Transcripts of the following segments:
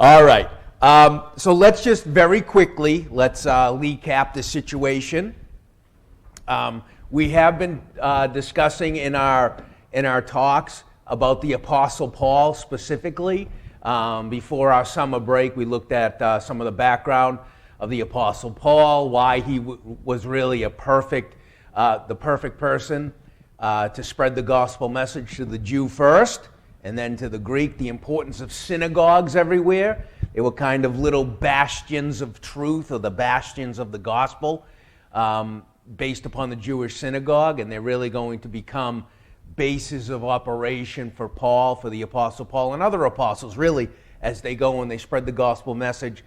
All right. So let's just very quickly, let's recap the situation. We have been discussing in our talks about the Apostle Paul specifically. Before our summer break, we looked at some of the background of the Apostle Paul, why he was really the perfect person to spread the gospel message to the Jew first, and then to the Greek, the importance of synagogues everywhere. They were kind of little bastions of truth, or the bastions of the gospel, based upon the Jewish synagogue, and they're really going to become bases of operation for Paul, for the Apostle Paul, and other apostles, really, as they go and they spread the gospel message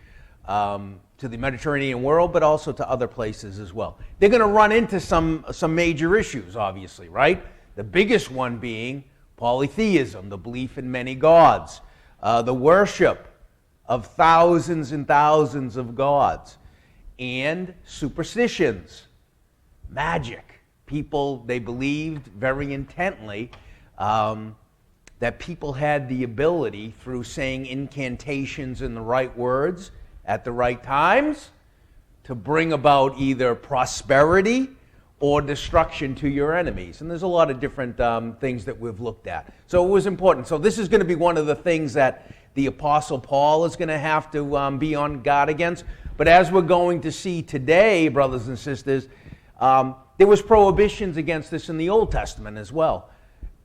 to the Mediterranean world, but also to other places as well. They're going to run into some major issues, obviously, right? The biggest one being polytheism, the belief in many gods, the worship of thousands and thousands of gods, and superstitions, magic. People, they believed very intently that people had the ability, through saying incantations in the right words at the right times, to bring about either prosperity or destruction to your enemies. And there's a lot of different things that we've looked at. So it was important. So this is going to be one of the things that the Apostle Paul is going to have to be on guard against. But as we're going to see today, brothers and sisters, there was prohibitions against this in the Old Testament as well.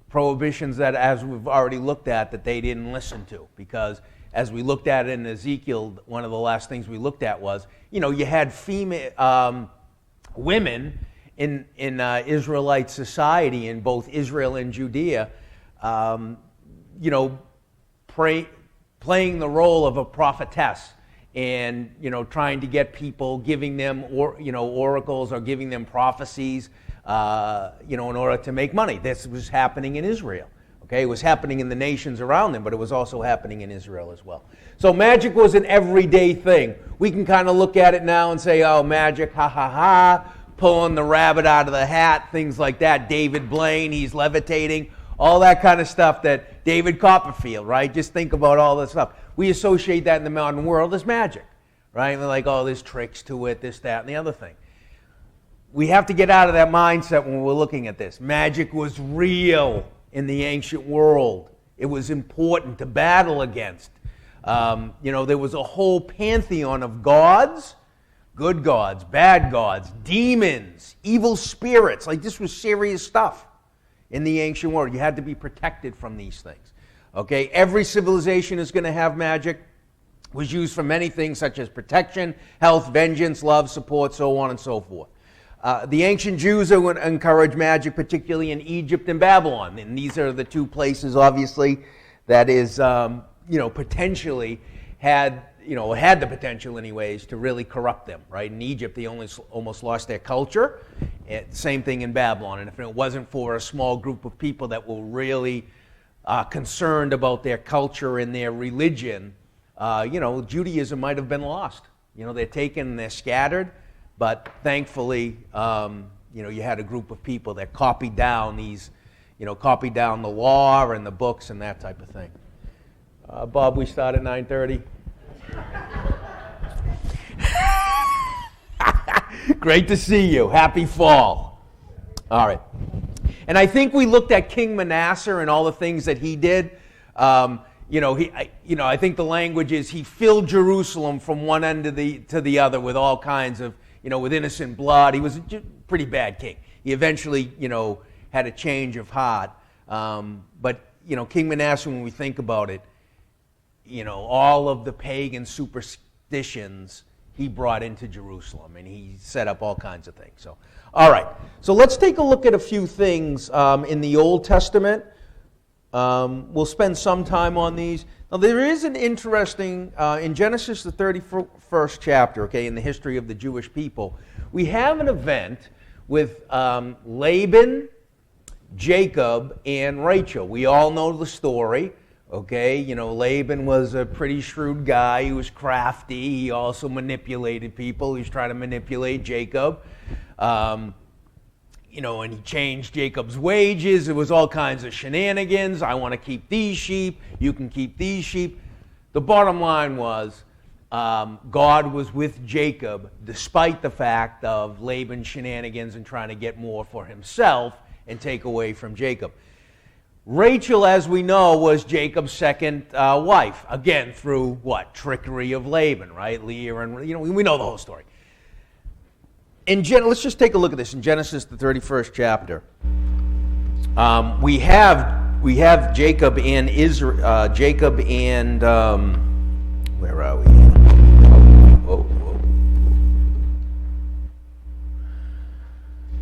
Prohibitions that, as we've already looked at, that they didn't listen to. Because as we looked at in Ezekiel, one of the last things we looked at was, you had female women in Israelite society, in both Israel and Judea, playing the role of a prophetess, and trying to get people, giving them oracles or giving them prophecies, in order to make money. This was happening in Israel. Okay, it was happening in the nations around them, but it was also happening in Israel as well. So magic was an everyday thing. We can kind of look at it now and say, oh, magic, ha ha ha, pulling the rabbit out of the hat, things like that. David Blaine, he's levitating, all that kind of stuff that David Copperfield, right? Just think about all this stuff. We associate that in the modern world as magic, right? We're like, oh, there's tricks to it, this, that, and the other thing. We have to get out of that mindset when we're looking at this. Magic was real in the ancient world. It was important to battle against. There was a whole pantheon of gods, good gods, bad gods, demons, evil spirits. Like, this was serious stuff in the ancient world. You had to be protected from these things. Okay, every civilization is going to have magic. It was used for many things, such as protection, health, vengeance, love, support, so on and so forth. The ancient Jews would encourage magic, particularly in Egypt and Babylon. And these are the two places, obviously, that is, potentially had the potential anyways to really corrupt them, right? In Egypt, they almost lost their culture. Same thing in Babylon. And if it wasn't for a small group of people that were really concerned about their culture and their religion, Judaism might have been lost. They're taken and they're scattered. But thankfully, you had a group of people that copied down the law and the books and that type of thing. Bob, we start at 9:30. Great to see you. Happy fall. All right. And I think we looked at King Manasseh and all the things that he did. I think the language is he filled Jerusalem from one end to the other with all kinds of, with innocent blood. He was a pretty bad king. He eventually, had a change of heart. But King Manasseh, when we think about it, all of the pagan superstitions he brought into Jerusalem, and he set up all kinds of things. So, all right. So let's take a look at a few things in the Old Testament. We'll spend some time on these. Now, there is an interesting, in Genesis, the 31st chapter, in the history of the Jewish people, we have an event with Laban, Jacob, and Rachel. We all know the story, Laban was a pretty shrewd guy. He was crafty. He also manipulated people. He was trying to manipulate Jacob. And he changed Jacob's wages. It was all kinds of shenanigans. I want to keep these sheep. You can keep these sheep. The bottom line was God was with Jacob despite the fact of Laban's shenanigans and trying to get more for himself and take away from Jacob. Rachel, as we know, was Jacob's second wife. Again, through what? Trickery of Laban, right? Leah and, we know the whole story. Let's just take a look at this in Genesis, the 31st chapter. We have Jacob and Israel. Jacob and where are we? Whoa.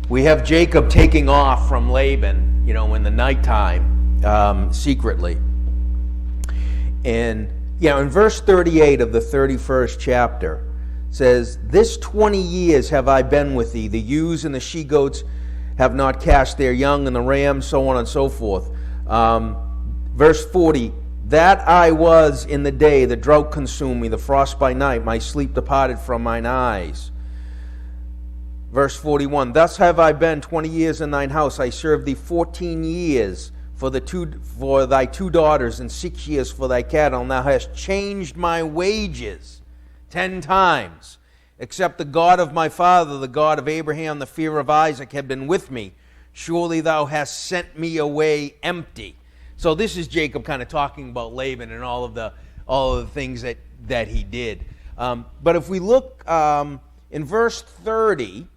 We have Jacob taking off from Laban, in the nighttime, secretly. And in verse 38 of the 31st chapter says, "This 20 years have I been with thee. The ewes and the she-goats have not cast their young, and the rams, so on and so forth." Verse 40, "That I was in the day, the drought consumed me, the frost by night, my sleep departed from mine eyes." Verse 41, "Thus have I been 20 years in thine house. I served thee 14 years for thy two daughters, and 6 years for thy cattle. And thou hast changed my wages 10 times. Except the God of my father, the God of Abraham, the fear of Isaac, had been with me. Surely thou hast sent me away empty." So this is Jacob kind of talking about Laban and all of the things that he did. But if we look in verse 30,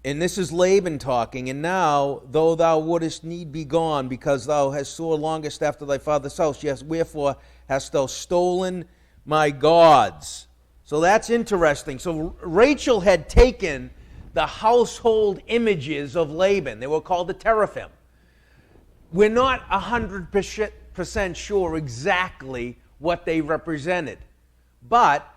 and this is Laban talking, "And now, though thou wouldest need be gone, because thou hast sore longest after thy father's house, yes, wherefore hast thou stolen my gods?" So that's interesting. So Rachel had taken the household images of Laban. They were called the teraphim. We're not 100% sure exactly what they represented. But,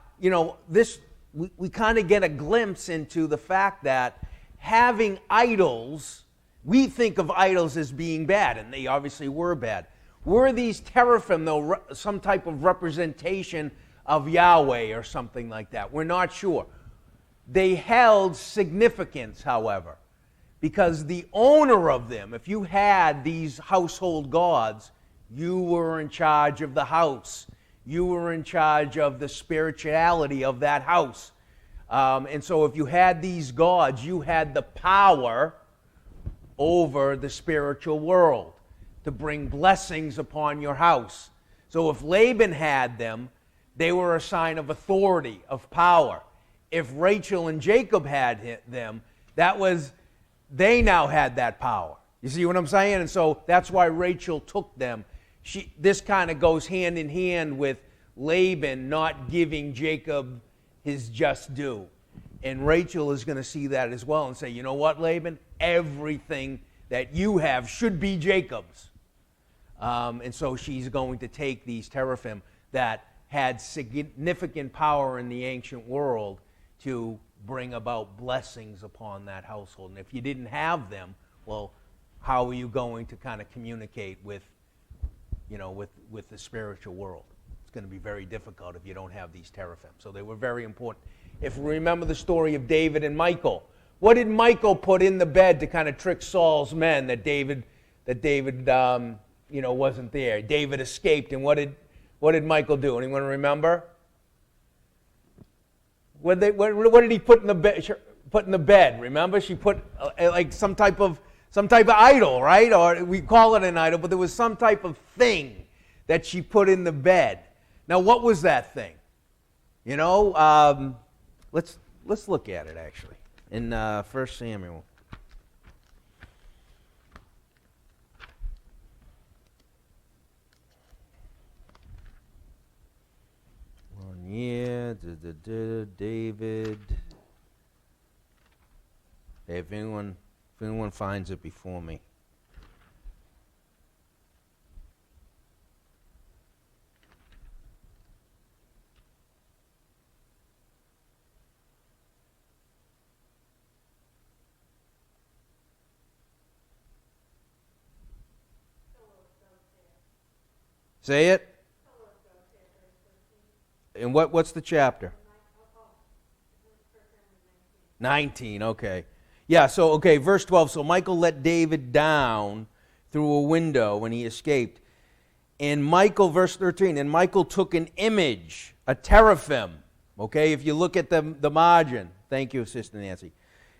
we kind of get a glimpse into the fact that having idols, we think of idols as being bad, and they obviously were bad. Were these teraphim, though, some type of representation of Yahweh or something like that? We're not sure. They held significance, however, because the owner of them, if you had these household gods, you were in charge of the house. You were in charge of the spirituality of that house. And so if you had these gods, you had the power over the spiritual world to bring blessings upon your house. So if Laban had them, they were a sign of authority, of power. If Rachel and Jacob had them, they now had that power. You see what I'm saying? And so that's why Rachel took them. This kind of goes hand in hand with Laban not giving Jacob his just due. And Rachel is going to see that as well and say, "You know what, Laban? Everything that you have should be Jacob's." And so she's going to take these teraphim that had significant power in the ancient world to bring about blessings upon that household. And if you didn't have them, well, how are you going to kind of communicate with the spiritual world? It's going to be very difficult if you don't have these teraphim. So they were very important. If we remember the story of David and Michal, what did Michal put in the bed to kind of trick Saul's men that David wasn't there? David escaped, and what did Michal do? Anyone remember? What did he put in the bed? Remember, she put like some type of idol, right? Or we call it an idol, but there was some type of thing that she put in the bed. Now, what was that thing? Let's look at it actually in 1 Samuel. David. Hey, if anyone finds it before me. Say it. And what's the chapter? 19, okay. Yeah, so, verse 12. So Michal let David down through a window when he escaped. And Michael, verse 13, and Michael took an image, a teraphim, okay, if you look at the margin, thank you, Sister Nancy,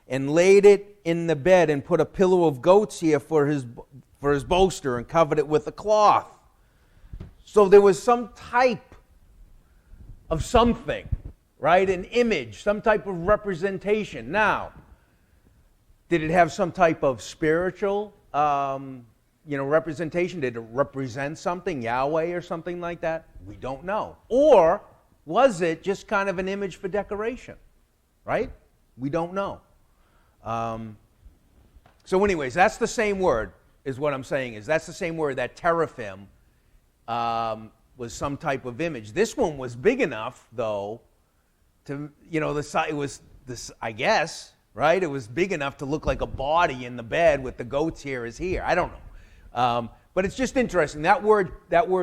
and laid it in the bed and put a pillow of goat's hair for his bolster and covered it with a cloth. So there was some type of something, right? An image, some type of representation. Now, did it have some type of spiritual representation? Did it represent something, Yahweh or something like that? We don't know. Or was it just kind of an image for decoration, right? We don't know. So anyways, that's the same word, is what I'm saying, is that's the same word, that teraphim was some type of image. This one was big enough, though, to, the size, it was this, I guess, right? It was big enough to look like a body in the bed with the goat's hair is here. I don't know. But it's just interesting. That word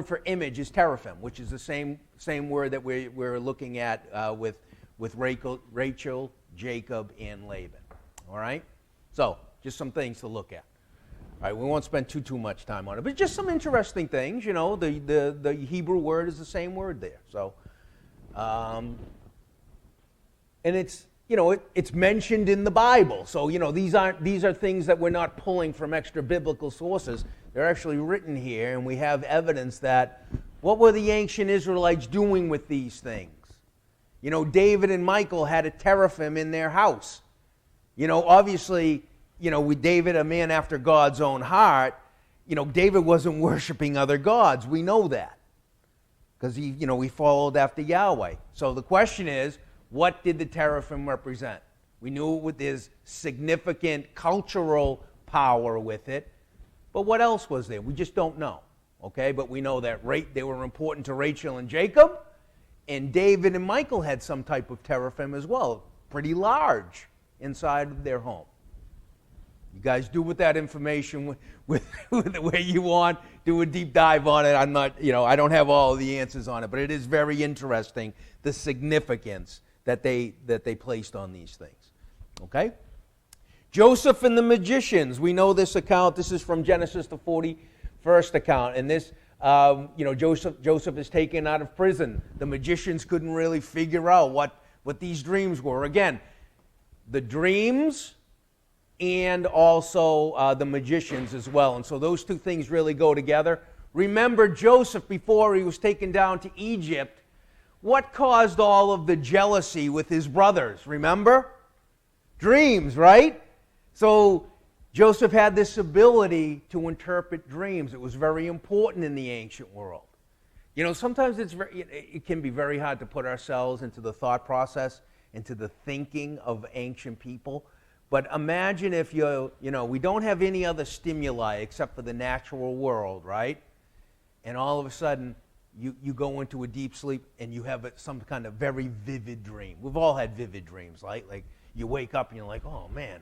for image is teraphim, which is the same word that we're looking at with Rachel, Jacob, and Laban. All right? So, just some things to look at. All right, we won't spend too much time on it, but just some interesting things. The Hebrew word is the same word there. So, and it's it's mentioned in the Bible. So these are things that we're not pulling from extra biblical sources. They're actually written here, and we have evidence that what were the ancient Israelites doing with these things? David and Michael had a teraphim in their house. Obviously, with David, a man after God's own heart, David wasn't worshiping other gods. We know that because he followed after Yahweh. So the question is, what did the teraphim represent? We knew there's significant cultural power with it, but what else was there? We just don't know. Okay, but we know that they were important to Rachel and Jacob, and David and Michael had some type of teraphim as well, pretty large inside of their home. You guys do with that information with the way you want. Do a deep dive on it. I'm not, I don't have all of the answers on it, but it is very interesting, the significance that they placed on these things. Okay? Joseph and the magicians. We know this account. This is from Genesis, the 41st account. And this, Joseph is taken out of prison. The magicians couldn't really figure out what these dreams were. Again, the dreams and also the magicians as well. And so those two things really go together. Remember Joseph before he was taken down to Egypt. What caused all of the jealousy with his brothers? Remember? Dreams, right? So Joseph had this ability to interpret dreams. It was very important in the ancient world. Sometimes it can be very hard to put ourselves into the thought process, into the thinking of ancient people. But imagine if we don't have any other stimuli except for the natural world, right? And all of a sudden, you go into a deep sleep and you have some kind of very vivid dream. We've all had vivid dreams, right? Like you wake up and you're like, oh man,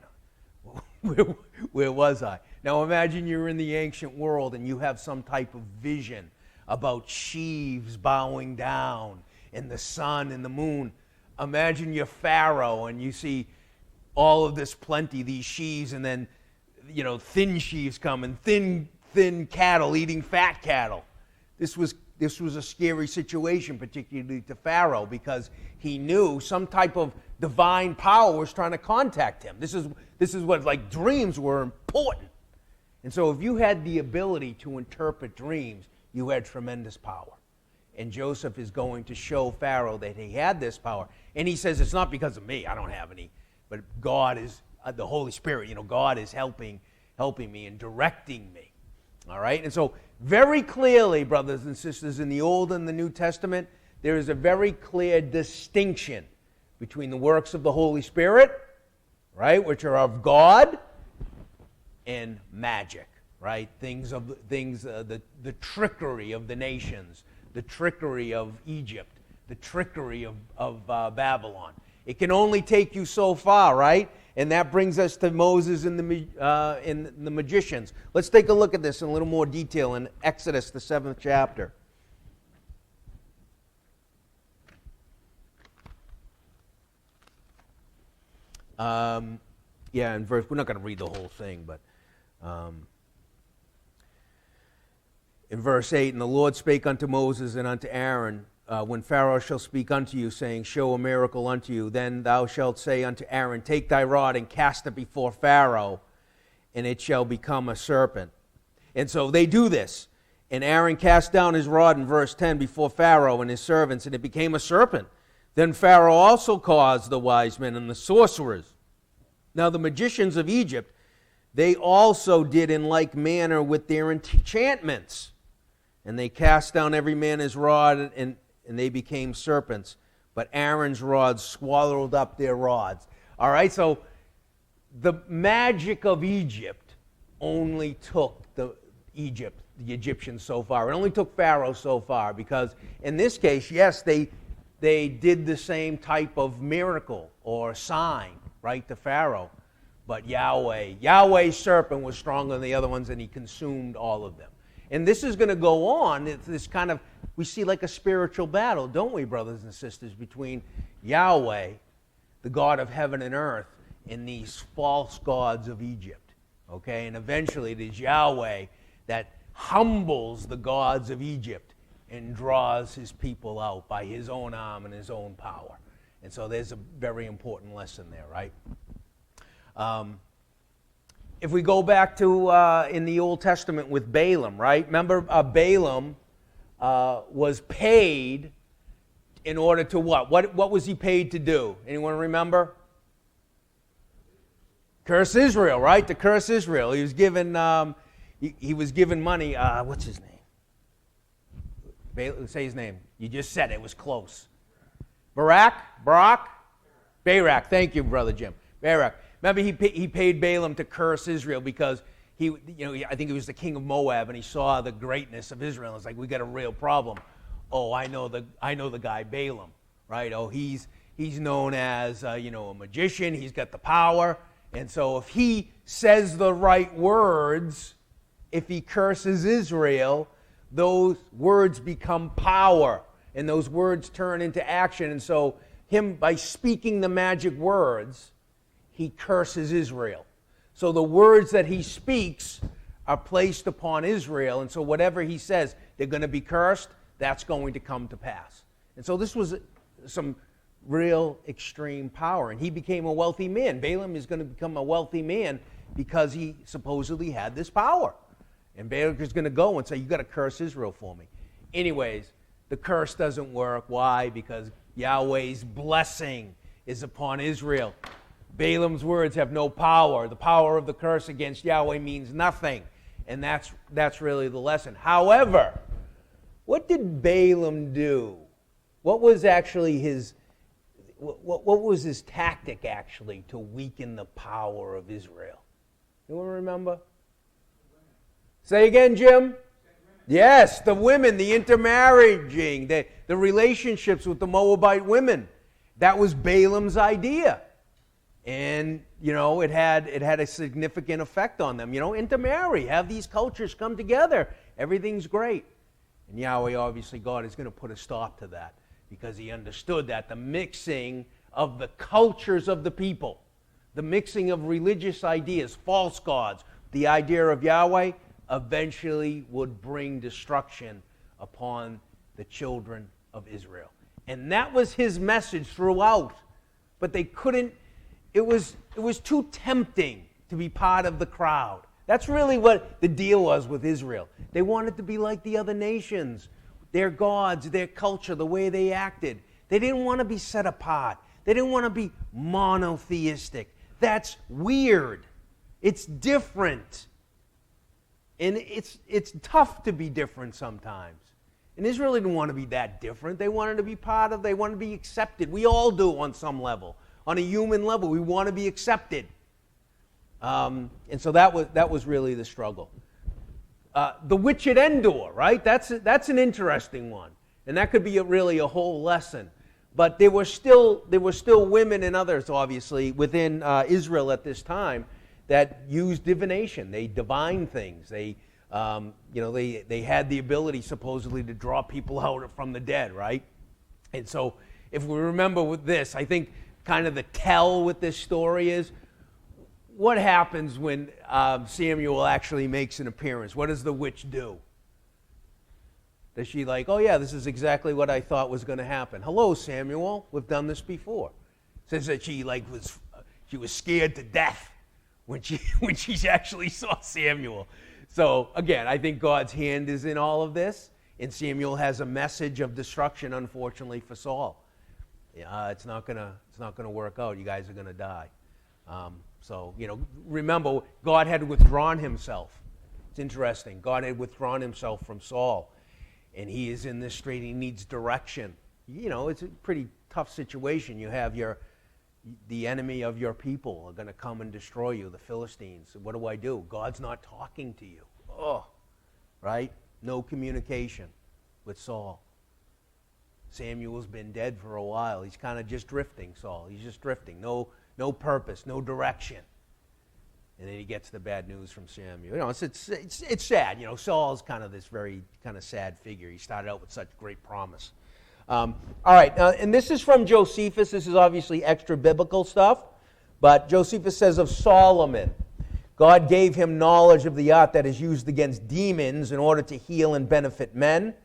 where was I? Now imagine you're in the ancient world and you have some type of vision about sheaves bowing down and the sun and the moon. Imagine you're Pharaoh and you see all of this plenty, these sheaves, and then, thin sheaves come and thin cattle eating fat cattle. This was a scary situation, particularly to Pharaoh, because he knew some type of divine power was trying to contact him. This is what dreams were important. And so if you had the ability to interpret dreams, you had tremendous power. And Joseph is going to show Pharaoh that he had this power. And he says, it's not because of me, I don't have any. But God is, the Holy Spirit, God is helping me and directing me. All right? And so very clearly, brothers and sisters, in the Old and the New Testament, there is a very clear distinction between the works of the Holy Spirit, right, which are of God, and magic, right? The trickery of the nations, the trickery of Egypt, the trickery of Babylon. It can only take you so far, right? And that brings us to Moses and the magicians. Let's take a look at this in a little more detail in Exodus, the 7th chapter. In verse, we're not going to read the whole thing, but In verse 8, and the Lord spake unto Moses and unto Aaron, when Pharaoh shall speak unto you, saying, show a miracle unto you, then thou shalt say unto Aaron, take thy rod and cast it before Pharaoh, and it shall become a serpent. And so they do this. And Aaron cast down his rod in verse 10 before Pharaoh and his servants, and it became a serpent. Then Pharaoh also caused the wise men and the sorcerers. Now the magicians of Egypt, they also did in like manner with their enchantments. And they cast down every man his rod, and they became serpents. But Aaron's rods swallowed up their rods. All right, so the magic of Egypt only took the Egyptians so far. It only took Pharaoh so far, because in this case, yes, they did the same type of miracle or sign, right, to Pharaoh. But Yahweh's serpent was stronger than the other ones, and he consumed all of them. And this is going to go on. It's this kind of, we see like a spiritual battle, don't we, brothers and sisters, between Yahweh, the God of heaven and earth, and these false gods of Egypt. Okay, and eventually it is Yahweh that humbles the gods of Egypt and draws his people out by his own arm and his own power. And so there's a very important lesson there, right? If we go back to in the Old Testament with Balaam, right? Remember Balaam was paid in order to what? What was he paid to do? Anyone remember? Curse Israel, right? To curse Israel. He was given he was given money. What's his name? Say his name. You just said it. It was close. Barak. Thank you, Brother Jim. Barak. Remember, he paid Balaam to curse Israel because I think he was the king of Moab, and he saw the greatness of Israel. It's like, we got a real problem. Oh, I know the guy Balaam, right? Oh, he's known as a magician. He's got the power, and so if he says the right words, if he curses Israel, those words become power, and those words turn into action. And so him, by speaking the magic words, he curses Israel. So the words that he speaks are placed upon Israel, and so whatever he says, they're going to be cursed, that's going to come to pass. And so this was some real extreme power, and he became a wealthy man. Balaam is going to become a wealthy man because he supposedly had this power. And Balaam is going to go and say, you got to curse Israel for me. Anyways, the curse doesn't work. Why? Because Yahweh's blessing is upon Israel. Balaam's words have no power. The power of the curse against Yahweh means nothing. And that's really the lesson. However, what did Balaam do? What was actually what was his tactic actually to weaken the power of Israel? Anyone remember? Say again, Jim? Yes, the women, the intermarrying, the relationships with the Moabite women. That was Balaam's idea. And, it had a significant effect on them. Intermarry, have these cultures come together. Everything's great. And Yahweh, obviously, God is going to put a stop to that because he understood that the mixing of the cultures of the people, the mixing of religious ideas, false gods, the idea of Yahweh, eventually would bring destruction upon the children of Israel. And that was his message throughout. But they couldn't. It was too tempting to be part of the crowd. That's really what the deal was with Israel. They wanted to be like the other nations, their gods, their culture, the way they acted. They didn't want to be set apart. They didn't want to be monotheistic. That's weird. It's different. And it's tough to be different sometimes. And Israel didn't want to be that different. They wanted to be they wanted to be accepted. We all do on some level. On a human level, we want to be accepted. And so that was really the struggle. The witch at Endor, right? That's an interesting one. And that could be really a whole lesson. But there were still women and others, obviously, within Israel at this time that used divination. They divined things. They had the ability, supposedly, to draw people out from the dead, right? And so if we remember with this, I think kind of the tell with this story is, what happens when Samuel actually makes an appearance? What does the witch do? Does she like, oh yeah, this is exactly what I thought was going to happen. Hello, Samuel. We've done this before. Says that she was scared to death when she actually saw Samuel. So again, I think God's hand is in all of this, and Samuel has a message of destruction, unfortunately, for Saul. It's not gonna work out. You guys are gonna die. So remember, God had withdrawn himself. It's interesting. God had withdrawn himself from Saul, and he is in this strait. He needs direction. It's a pretty tough situation. You have the enemy of your people are going to come and destroy you, the Philistines. What do I do? God's not talking to you. Oh, right? No communication with Saul. Samuel's been dead for a while. He's kind of just drifting, Saul. He's just drifting. No purpose, no direction. And then he gets the bad news from Samuel. It's sad. Saul's kind of this very kind of sad figure. He started out with such great promise. All right, and this is from Josephus. This is obviously extra biblical stuff, but Josephus says of Solomon, God gave him knowledge of the art that is used against demons in order to heal and benefit men.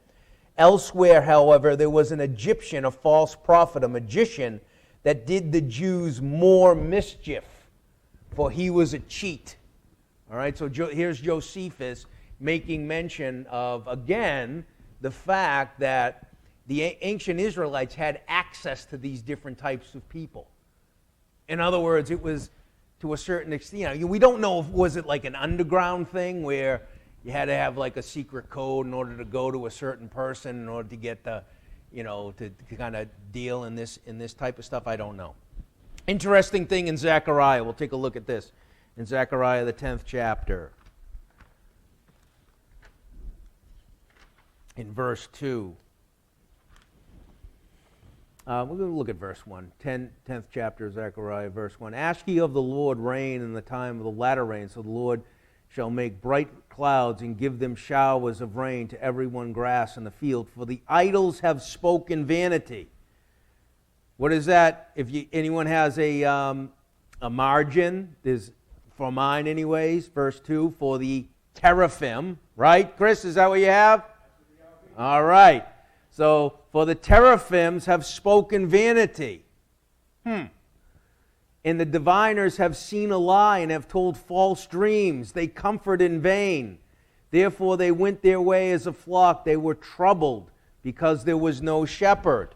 Elsewhere, however, there was an Egyptian, a false prophet, a magician, that did the Jews more mischief, for he was a cheat. All right, so here's Josephus making mention of, again, the fact that the ancient Israelites had access to these different types of people. In other words, it was to a certain extent, we don't know if was it like an underground thing where you had to have like a secret code in order to go to a certain person in order to get the, to kind of deal in this type of stuff. I don't know. Interesting thing in Zechariah. We'll take a look at this in Zechariah, the 10th chapter. In verse 2. We're going to look at verse 1, 10th chapter of Zechariah, verse 1. Ask ye of the Lord rain in the time of the latter rain, so the Lord shall make bright clouds and give them showers of rain to every one grass in the field, for the idols have spoken vanity. What is that? If anyone has a margin, there's, for mine anyways, verse 2, for the teraphim, right? Chris, is that what you have? All right. So, for the teraphims have spoken vanity. And the diviners have seen a lie and have told false dreams. They comfort in vain. Therefore they went their way as a flock. They were troubled because there was no shepherd.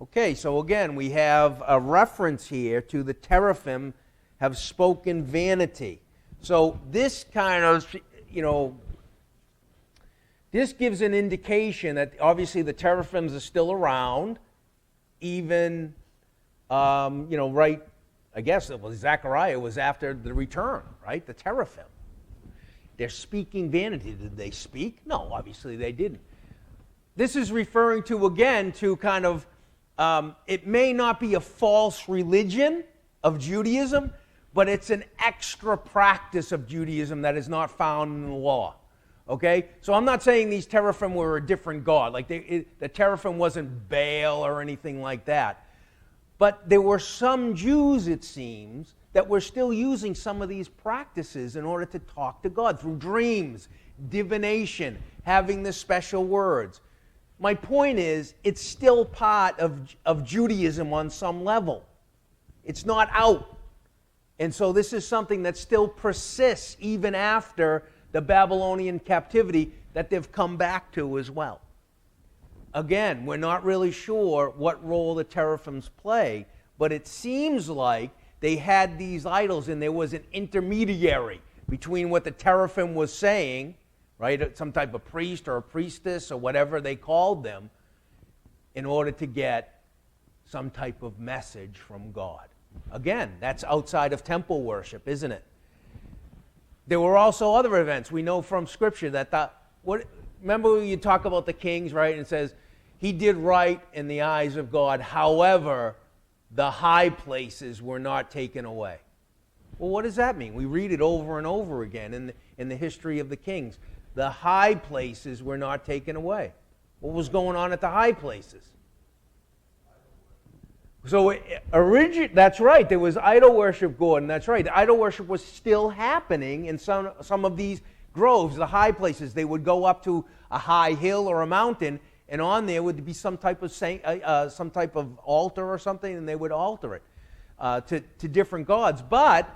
Okay, so again, we have a reference here to the teraphim have spoken vanity. So this kind of, this gives an indication that obviously the teraphims are still around, even, right, I guess it was Zechariah was after the return, right, the teraphim. They're speaking vanity. Did they speak? No, obviously they didn't. This is referring to, again, to kind of, it may not be a false religion of Judaism, but it's an extra practice of Judaism that is not found in the law. Okay? So I'm not saying these teraphim were a different god. Like the teraphim wasn't Baal or anything like that. But there were some Jews, it seems, that were still using some of these practices in order to talk to God through dreams, divination, having the special words. My point is, it's still part of Judaism on some level. It's not out. And so this is something that still persists even after the Babylonian captivity that they've come back to as well. Again, we're not really sure what role the teraphims play, but it seems like they had these idols and there was an intermediary between what the teraphim was saying, right, some type of priest or a priestess or whatever they called them, in order to get some type of message from God. Again, that's outside of temple worship, isn't it? There were also other events. We know from Scripture that remember when you talk about the kings, right? And it says, he did right in the eyes of God. However, the high places were not taken away. Well, what does that mean? We read it over and over again in the history of the kings. The high places were not taken away. What was going on at the high places? So that's right, there was idol worship, Gordon, that's right. The idol worship was still happening in some of these groves, the high places. They would go up to a high hill or a mountain, and on there would be some type of altar or something, and they would alter it to different gods. But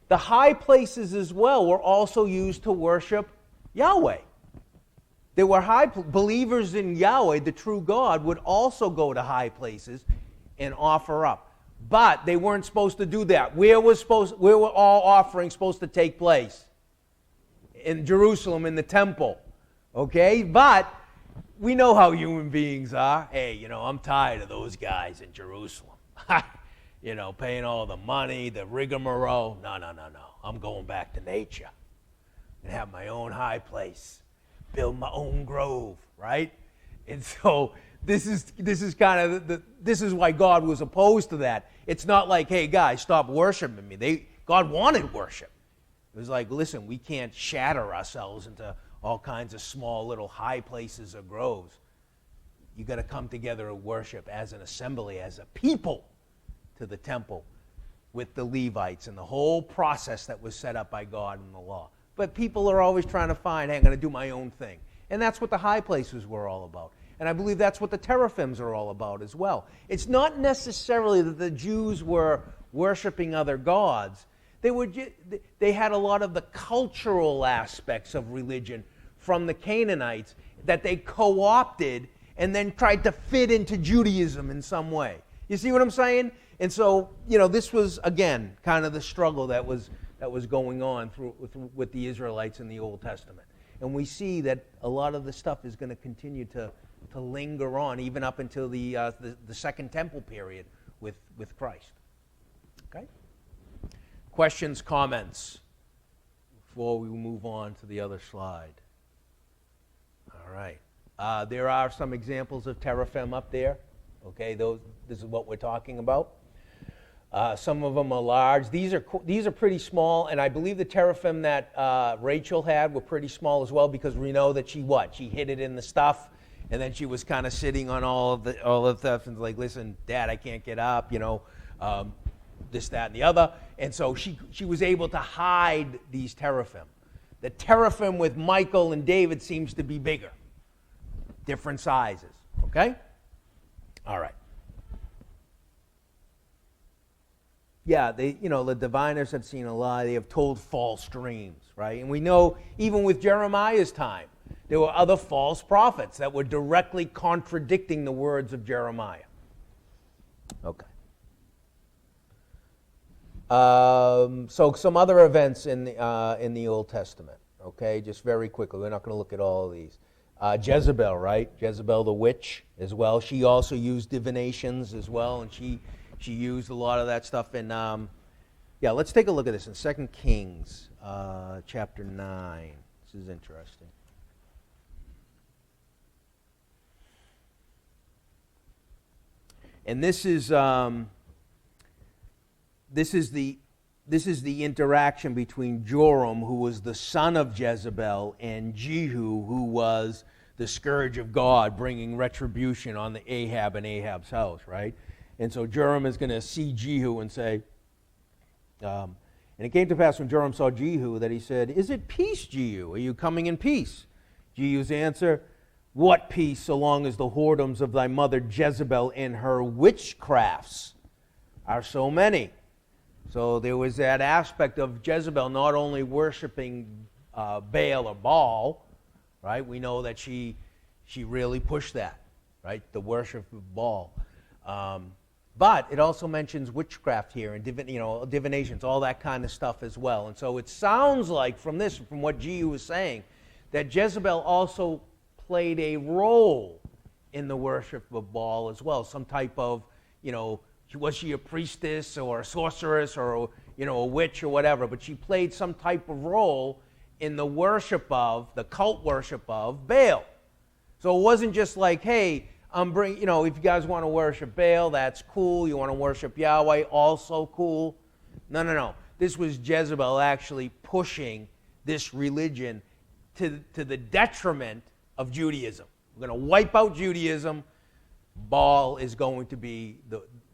the high places as well were also used to worship Yahweh. There were believers in Yahweh, the true God, would also go to high places and offer up. But they weren't supposed to do that. Where were all offerings supposed to take place? In Jerusalem, in the temple. Okay? But we know how human beings are. Hey, I'm tired of those guys in Jerusalem. Paying all the money, the rigmarole. No. I'm going back to nature and have my own high place. Build my own grove, right? And so this is kind of this is why God was opposed to that. It's not like, hey guys, stop worshiping me. God wanted worship. It was like, listen, we can't shatter ourselves into all kinds of small little high places or groves. You got to come together and worship as an assembly, as a people, to the temple with the Levites and the whole process that was set up by God in the law. But people are always trying to find, hey, I'm going to do my own thing. And that's what the high places were all about. And I believe that's what the teraphims are all about as well. It's not necessarily that the Jews were worshiping other gods. They had a lot of the cultural aspects of religion from the Canaanites that they co-opted and then tried to fit into Judaism in some way. You see what I'm saying? And so, this was, again, kind of the struggle that was going on with the Israelites in the Old Testament. And we see that a lot of the stuff is going to continue to linger on, even up until the Second Temple period with Christ. Okay? Questions, comments before we move on to the other slide? All right. There are some examples of teraphim up there. Okay, this is what we're talking about. Some of them are large. These are pretty small, and I believe the teraphim that Rachel had were pretty small as well, because we know that she hid it in the stuff, and then she was kind of sitting on all of the stuff and like, listen, Dad, I can't get up, this, that, and the other. And so she was able to hide these teraphim. The teraphim with Michael and David seems to be bigger, different sizes. Okay? All right. Yeah, the diviners have seen a lie. They have told false dreams, right? And we know even with Jeremiah's time, there were other false prophets that were directly contradicting the words of Jeremiah. Okay. So some other events in the Old Testament, okay? Just very quickly. We're not going to look at all of these. Jezebel, right? Jezebel the witch as well. She also used divinations as well, and she used a lot of that stuff. And let's take a look at this in 2 Kings chapter 9. This is interesting. And this is the interaction between Joram, who was the son of Jezebel, and Jehu, who was the scourge of God, bringing retribution on the Ahab and Ahab's house, right? And so Joram is going to see Jehu and say, and it came to pass when Joram saw Jehu that he said, "Is it peace, Jehu? Are you coming in peace?" Jehu's answer, "What peace, so long as the whoredoms of thy mother Jezebel and her witchcrafts are so many." So there was that aspect of Jezebel not only worshiping Baal or Baal, right? We know that she really pushed that, right? The worship of Baal. But it also mentions witchcraft here and divinations, all that kind of stuff as well. And so it sounds like from what Jehu was saying, that Jezebel also played a role in the worship of Baal as well. Some type of, was she a priestess or a sorceress or a witch or whatever? But she played some type of role in the cult worship of Baal. So it wasn't just like, hey, if you guys want to worship Baal, that's cool. You want to worship Yahweh, also cool. No. This was Jezebel actually pushing this religion to the detriment of Judaism. We're going to wipe out Judaism. Baal is going to be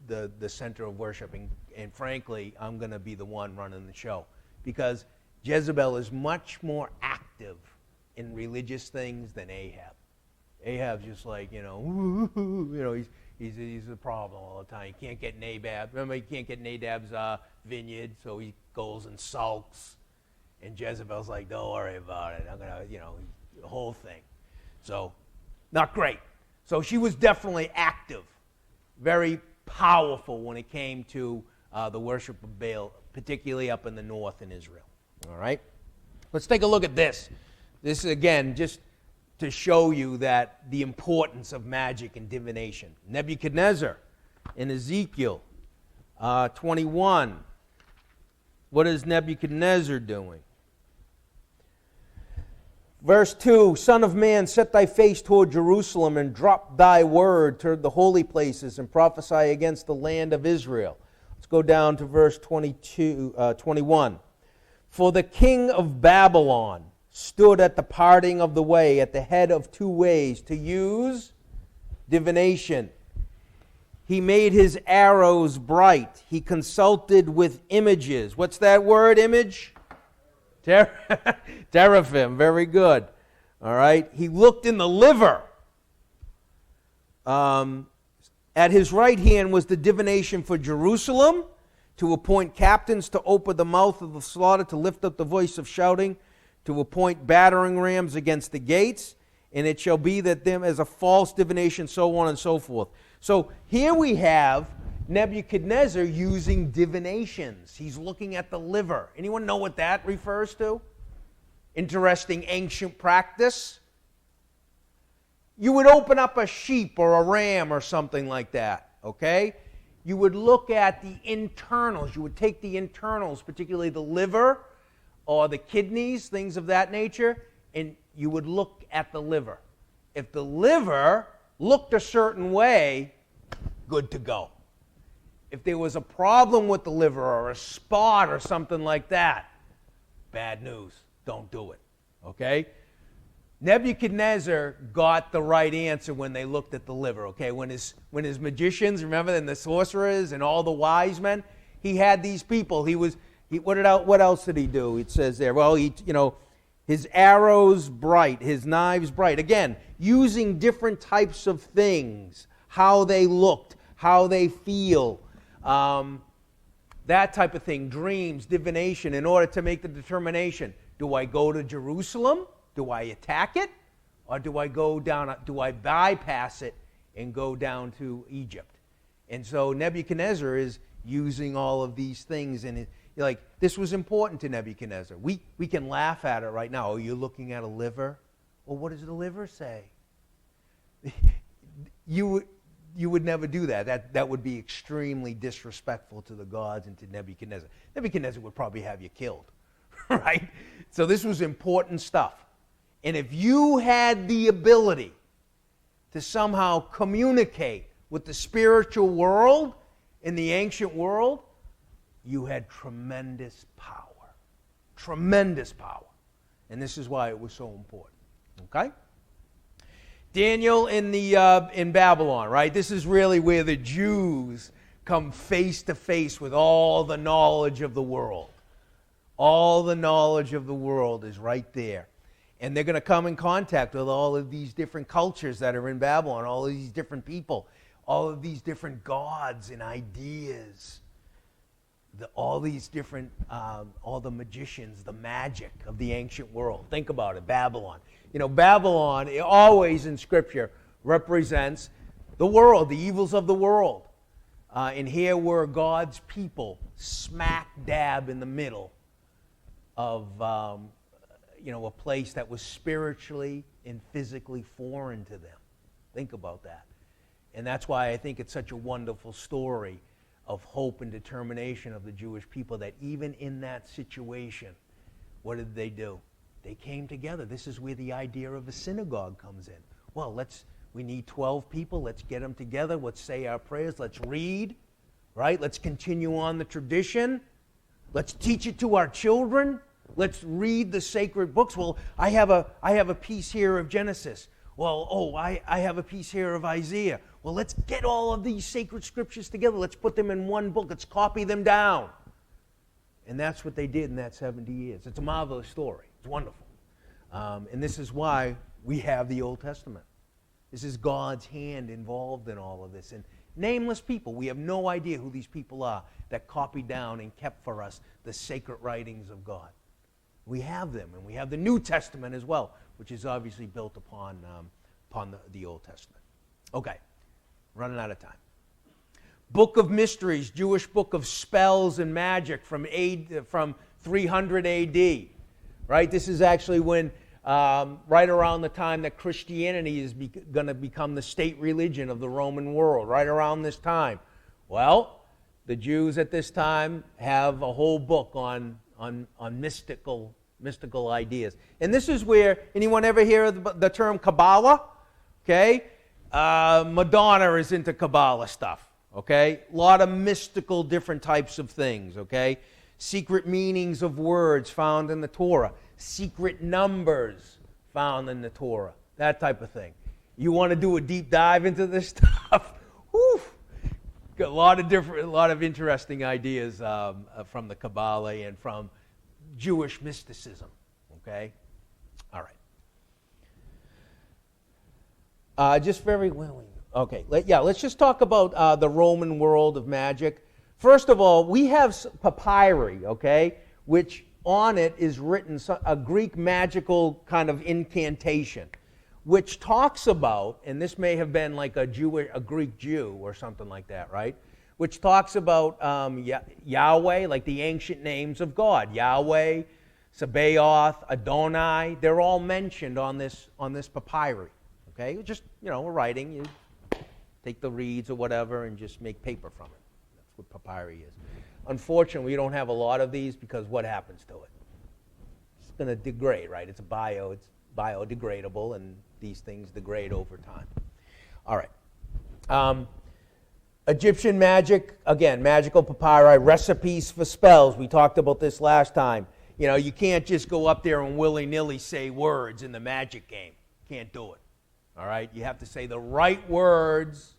the center of worship. And frankly, I'm going to be the one running the show. Because Jezebel is much more active active in religious things than Ahab. Ahab's just like, he's a problem all the time. He can't get Nabab. Remember, he can't get Nadab's vineyard, so he goes and sulks. And Jezebel's like, don't worry about it. I'm going to, the whole thing. So, not great. So she was definitely active, very powerful when it came to the worship of Baal, particularly up in the north in Israel. All right? Let's take a look at this. This, again, just to show you that the importance of magic and divination. Nebuchadnezzar in Ezekiel 21. What is Nebuchadnezzar doing? Verse 2, Son of man, set thy face toward Jerusalem and drop thy word toward the holy places and prophesy against the land of Israel. Let's go down to verse 21. For the king of Babylon stood at the parting of the way, at the head of two ways, to use divination. He made his arrows bright. He consulted with images. What's that word, image? Teraphim. Very good. All right. He looked in the liver. At his right hand was the divination for Jerusalem, to appoint captains to open the mouth of the slaughter, to lift up the voice of shouting, to appoint battering rams against the gates, and it shall be that them as a false divination, so on and so forth. So here we have Nebuchadnezzar using divinations. He's looking at the liver. Anyone know what that refers to? Interesting ancient practice. You would open up a sheep or a ram or something like that, okay? You would look at the internals. You would take the internals, particularly the liver or the kidneys, things of that nature, and you would look at the liver. If the liver looked a certain way, good to go. If there was a problem with the liver or a spot or something like that, bad news. Don't do it. Okay? Nebuchadnezzar got the right answer when they looked at the liver. Okay? When his magicians, remember, and the sorcerers and all the wise men, he had these people. What else did he do? It says there. Well, his arrows bright, his knives bright. Again, using different types of things, how they looked, how they feel, that type of thing, dreams, divination, in order to make the determination. Do I go to Jerusalem? Do I attack it? Or do I bypass it and go down to Egypt? And so Nebuchadnezzar is using all of these things, and this was important to Nebuchadnezzar. We can laugh at it right now. Oh, you're looking at a liver? Well, what does the liver say? You would never do that. That would be extremely disrespectful to the gods and to Nebuchadnezzar. Nebuchadnezzar would probably have you killed, right? So this was important stuff. And if you had the ability to somehow communicate with the spiritual world in the ancient world, you had tremendous power. Tremendous power. And this is why it was so important. Okay? Daniel in Babylon, right? This is really where the Jews come face to face with all the knowledge of the world. All the knowledge of the world is right there. And they're going to come in contact with all of these different cultures that are in Babylon, all of these different people, all of these different gods and ideas, all these different, all the magicians, the magic of the ancient world. Think about it, Babylon. Babylon, always in Scripture, represents the world, the evils of the world. And here were God's people smack dab in the middle of a place that was spiritually and physically foreign to them. Think about that. And that's why I think it's such a wonderful story of hope and determination of the Jewish people, that even in that situation, what did they do? They came together. This is where the idea of a synagogue comes in. Well, we need 12 people. Let's get them together. Let's say our prayers. Let's read, right? Let's continue on the tradition. Let's teach it to our children. Let's read the sacred books. Well, I have a piece here of Genesis. Well, I have a piece here of Isaiah. Well, let's get all of these sacred scriptures together. Let's put them in one book. Let's copy them down. And that's what they did in that 70 years. It's a marvelous story. It's wonderful. And this is why we have the Old Testament. This is God's hand involved in all of this. And nameless people, we have no idea who these people are that copied down and kept for us the sacred writings of God. We have them, and we have the New Testament as well, which is obviously built upon the Old Testament. Okay, running out of time. Book of Mysteries, Jewish book of spells and magic from 300 A.D., right? This is actually when, right around the time that Christianity is going to become the state religion of the Roman world, right around this time. Well, the Jews at this time have a whole book on mystical ideas. And this is where, anyone ever hear the term Kabbalah? Okay? Madonna is into Kabbalah stuff. Okay? A lot of mystical different types of things. Okay? Secret meanings of words found in the Torah. Secret numbers found in the Torah. That type of thing. You want to do a deep dive into this stuff? Whew! Got a lot of interesting ideas from the Kabbalah and from Jewish mysticism. Okay? All right. Just very well. Okay. Let's just talk about the Roman world of magic. First of all, we have papyri, okay, which on it is written a Greek magical kind of incantation, which talks about, and this may have been like a Greek Jew or something like that, right? Which talks about Yahweh, like the ancient names of God, Yahweh, Sabaoth, Adonai. They're all mentioned on this papyri. Okay, just we're writing. You take the reeds or whatever and just make paper from it. That's what papyri is. Unfortunately, we don't have a lot of these because what happens to it? It's going to degrade, right? It's biodegradable, and these things degrade over time. All right. Egyptian magic, again, magical papyri, recipes for spells. We talked about this last time. You can't just go up there and willy-nilly say words in the magic game. Can't do it. All right? You have to say the right words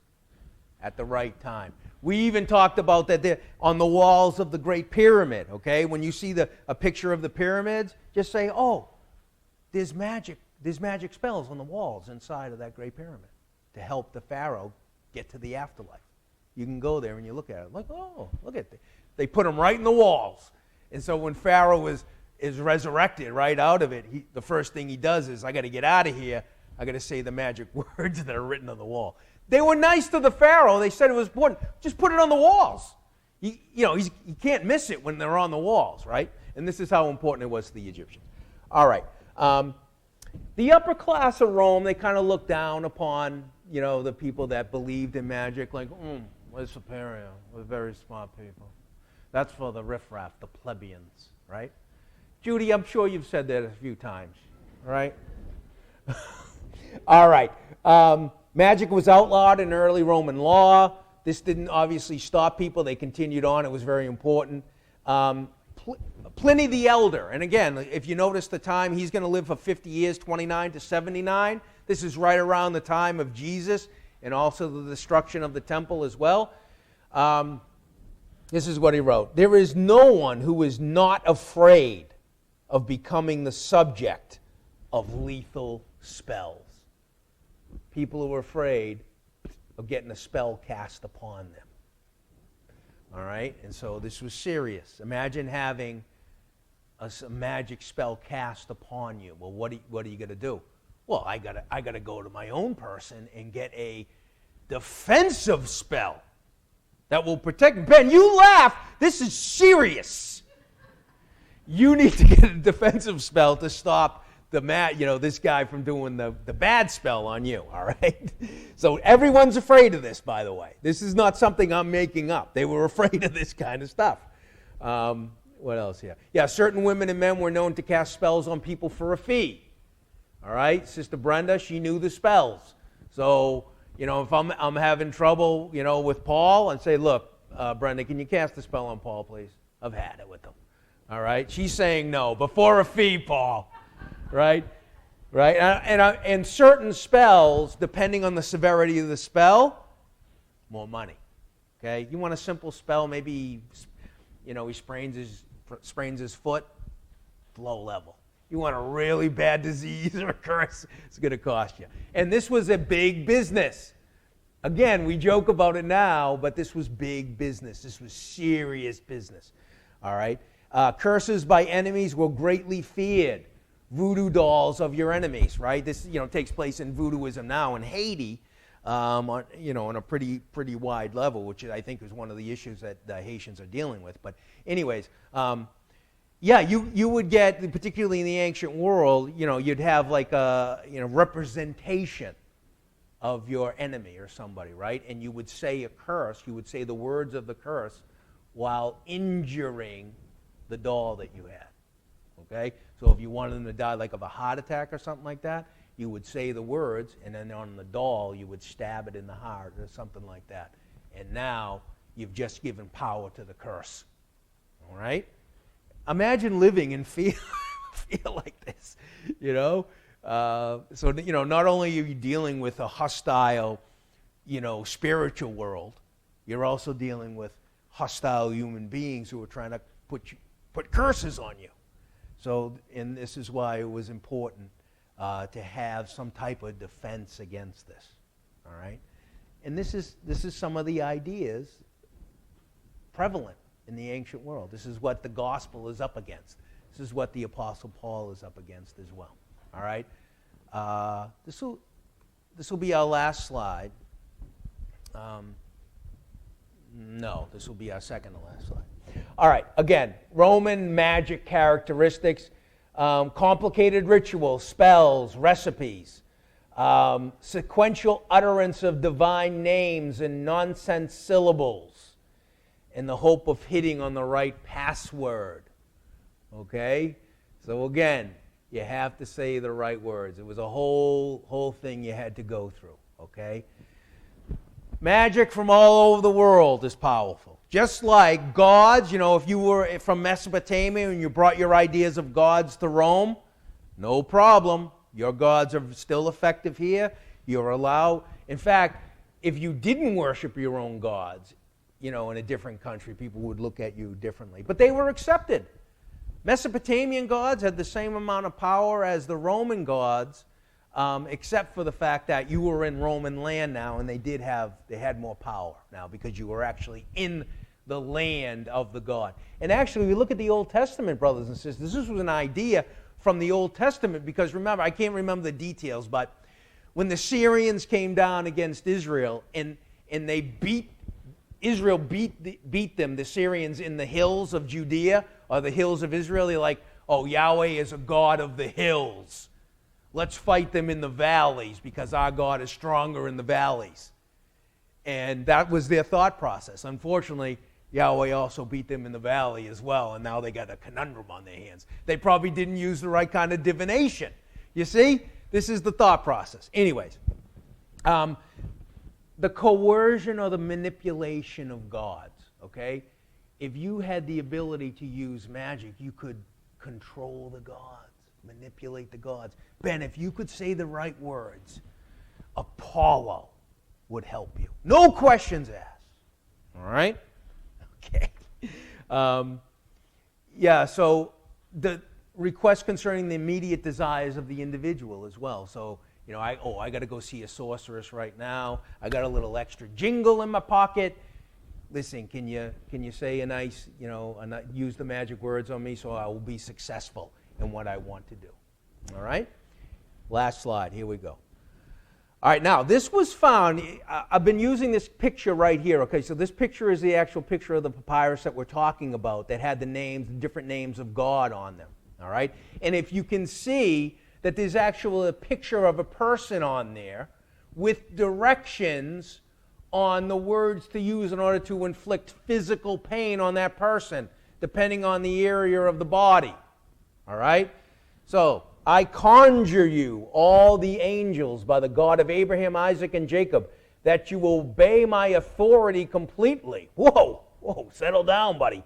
at the right time. We even talked about that on the walls of the Great Pyramid, okay? When you see a picture of the pyramids, just say, oh, there's magic spells on the walls inside of that Great Pyramid to help the pharaoh get to the afterlife. You can go there and you look at it, like, oh, look at it. They put them right in the walls. And so when Pharaoh is resurrected right out of it, the first thing he does is, I got to get out of here. I got to say the magic words that are written on the wall. They were nice to the Pharaoh. They said it was important. Just put it on the walls. He can't miss it when they're on the walls, right? And this is how important it was to the Egyptians. All right. The upper class of Rome, they kind of looked down upon, the people that believed in magic, like, we're superior. We're very smart people. That's for the riffraff, the plebeians, right? Judy, I'm sure you've said that a few times, right? All right. Magic was outlawed in early Roman law. This didn't obviously stop people. They continued on. It was very important. Pliny the Elder, and again, if you notice the time, he's going to live for 50 years, 29 to 79. This is right around the time of Jesus and also the destruction of the temple as well. This is what he wrote. There is no one who is not afraid of becoming the subject of lethal spells. People who are afraid of getting a spell cast upon them. All right? And so this was serious. Imagine having a magic spell cast upon you. Well, what are you going to do? Well, I gotta go to my own person and get a defensive spell that will protect. Ben, you laugh. This is serious. You need to get a defensive spell to stop this guy from doing the bad spell on you, all right? So everyone's afraid of this, by the way. This is not something I'm making up. They were afraid of this kind of stuff. What else here? Yeah, certain women and men were known to cast spells on people for a fee. All right? Sister Brenda, she knew the spells. So, if I'm having trouble, with Paul, and say, look, Brenda, can you cast a spell on Paul, please? I've had it with him. All right? She's saying no, but for a fee, Paul. Right? Right? And certain spells, depending on the severity of the spell, more money. Okay? You want a simple spell, maybe, he sprains his foot, low level. You want a really bad disease or a curse, it's going to cost you. And this was a big business. Again, we joke about it now, but this was big business. This was serious business. All right? Curses by enemies were greatly feared. Voodoo dolls of your enemies, right? This, takes place in voodooism now in Haiti, on a pretty wide level, which I think is one of the issues that the Haitians are dealing with. But anyways, you would get, particularly in the ancient world, you'd have like a representation of your enemy or somebody, right? And you would say a curse, you would say the words of the curse while injuring the doll that you had, okay? So if you wanted them to die like of a heart attack or something like that, you would say the words, and then on the doll, you would stab it in the heart or something like that. And now you've just given power to the curse, all right? Imagine living and feel like this, So, not only are you dealing with a hostile, spiritual world, you're also dealing with hostile human beings who are trying to put curses on you. So, and this is why it was important to have some type of defense against this, all right? And this is some of the ideas prevalent in the ancient world. This is what the gospel is up against. This is what the Apostle Paul is up against as well. All right? This will be our last slide. No, this will be our second to last slide. All right, again, Roman magic characteristics, complicated rituals, spells, recipes, sequential utterance of divine names and nonsense syllables, in the hope of hitting on the right password. Okay? So again, you have to say the right words. It was a whole thing you had to go through. Okay? Magic from all over the world is powerful. Just like gods, if you were from Mesopotamia and you brought your ideas of gods to Rome, no problem. Your gods are still effective here. You're allowed. In fact, if you didn't worship your own gods, in a different country, people would look at you differently. But they were accepted. Mesopotamian gods had the same amount of power as the Roman gods, except for the fact that you were in Roman land now, and they had more power now because you were actually in the land of the god. And actually, we look at the Old Testament, brothers and sisters. This was an idea from the Old Testament because remember, I can't remember the details, but when the Syrians came down against Israel and they Israel beat them, the Syrians, in the hills of Judea, or the hills of Israel. They're like, oh, Yahweh is a God of the hills. Let's fight them in the valleys because our God is stronger in the valleys. And that was their thought process. Unfortunately, Yahweh also beat them in the valley as well, and now they got a conundrum on their hands. They probably didn't use the right kind of divination. You see? This is the thought process. Anyways, the coercion or the manipulation of gods, okay? If you had the ability to use magic, you could control the gods, manipulate the gods. Ben, if you could say the right words, Apollo would help you. No questions asked. All right? Okay. So the request concerning the immediate desires of the individual as well. So, I got to go see a sorceress right now. I got a little extra jingle in my pocket. Listen, can you say a nice, use the magic words on me so I will be successful in what I want to do. All right? Last slide. Here we go. All right, now, this was found. I've been using this picture right here. Okay, so this picture is the actual picture of the papyrus that we're talking about that had the different names of God on them. All right? And if you can see that there's actually a picture of a person on there with directions on the words to use in order to inflict physical pain on that person, depending on the area of the body. All right? So, I conjure you, all the angels, by the God of Abraham, Isaac, and Jacob, that you obey my authority completely. Whoa, settle down, buddy.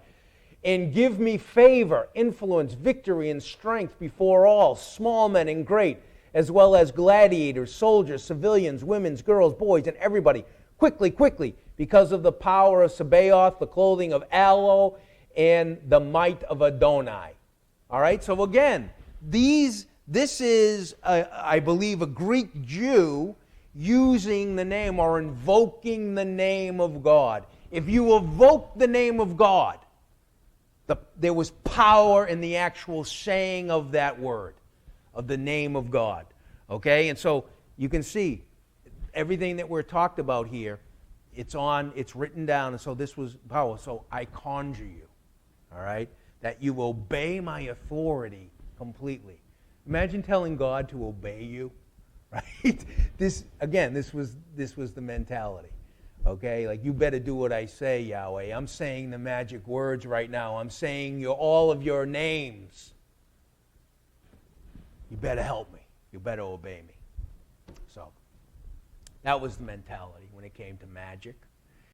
And give me favor, influence, victory, and strength before all, small men and great, as well as gladiators, soldiers, civilians, women, girls, boys, and everybody. Quickly, because of the power of Sabaoth, the clothing of aloe, and the might of Adonai. All right, so again, This is, I believe, a Greek Jew using the name or invoking the name of God. If you evoke the name of God, there was power in the actual saying of that word, of the name of God. Okay? And so you can see everything that we're talked about here, it's written down, and so this was power. So I conjure you, all right, that you obey my authority completely. Imagine telling God to obey you, right? This was the mentality. Okay, like, you better do what I say, Yahweh. I'm saying the magic words right now. I'm saying all of your names. You better help me. You better obey me. So that was the mentality when it came to magic.